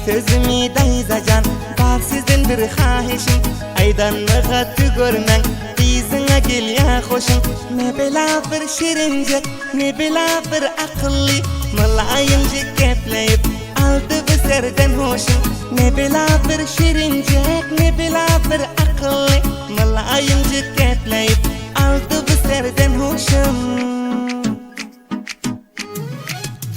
sözümü dayzacan, var sizden bir hahişim. Aydanlığa tügörmen, bizine gel ya hoşum. Ne bela bir şirincek, ne bela bir akıllı, malayımcık gepleyip aldı bu serden hoşum. Ne bela bir şirincek, ne bela bir akıllı, malayımcık gepleyip aldı bu serden hoşum.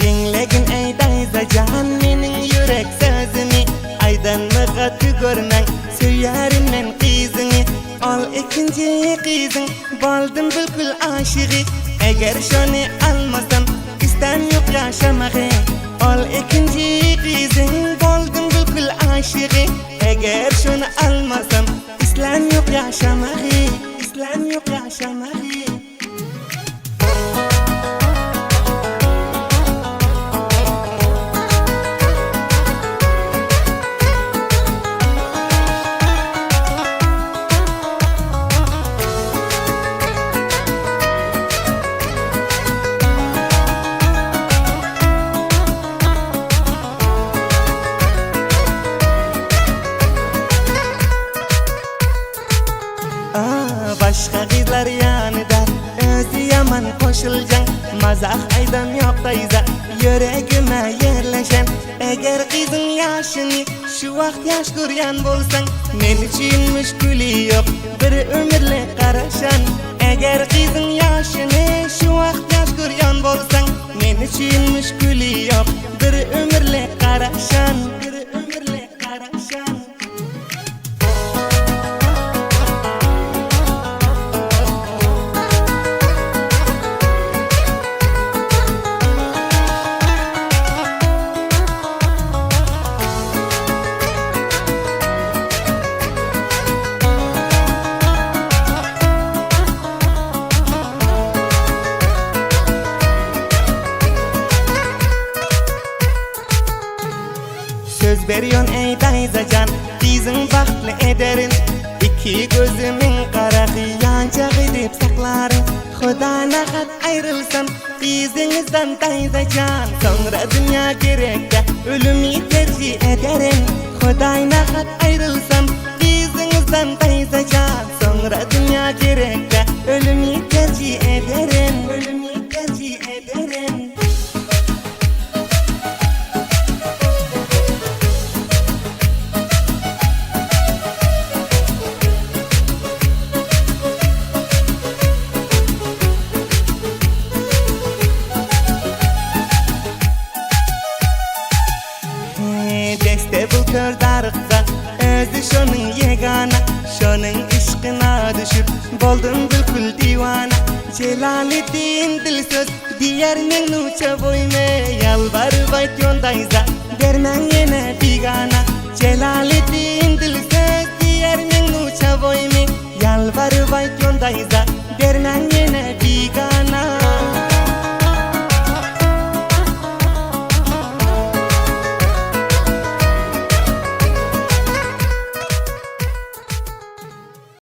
Dinlegin ey dayzacan menin yürek sözümü, aydanlığa tügörmen, söylerim men kızını. Al ikinci kızın, baldım bülbül aşığı. Eğer şunu almasam, istem yok yaşamağı. Al ikinci kızın, baldım bülbül aşığı. Eğer şunu almasam, istem yok yaşamağı. İstem yok yaşamağı. Başka kızlar yanında özü yaman koşulcan, mazah aydam yok dayza yüreğime yerleşen. Eğer kızın yaşını şu vakt yaş göryan bolsan, men için müşkülü yok bir ömürle karışan. Eğer kızın yaşını şu vakt yaş göryan bolsan, men için müşkülü yok bir ömürle karışan. Bir ömürle karışan. Söz veriyorsun ey dayzacan, bizim bahtlı ederin. İki gözümün kararı yancak edip saklarım. Xudana kat ayrılsam izinizden dayzacan, sonra dünya gerekte ölümü tercih ederim. Xudana kat ayrılsam izinizden dayzacan, sonra dünya gerekte ölümü tercih ederim. Ölümü tercih ederim. Deste bu kör darıqsa, özü şonun yegana. Şonun işkına düşüp, boldum bülbül divana. Celaleddin Dilsöz, diyermen nuça boyme. Yalvarıp aytyon dayza, dermen yine bigana. Celaleddin Dilsöz, diyermen nuça boyme. Yalvarıp aytyon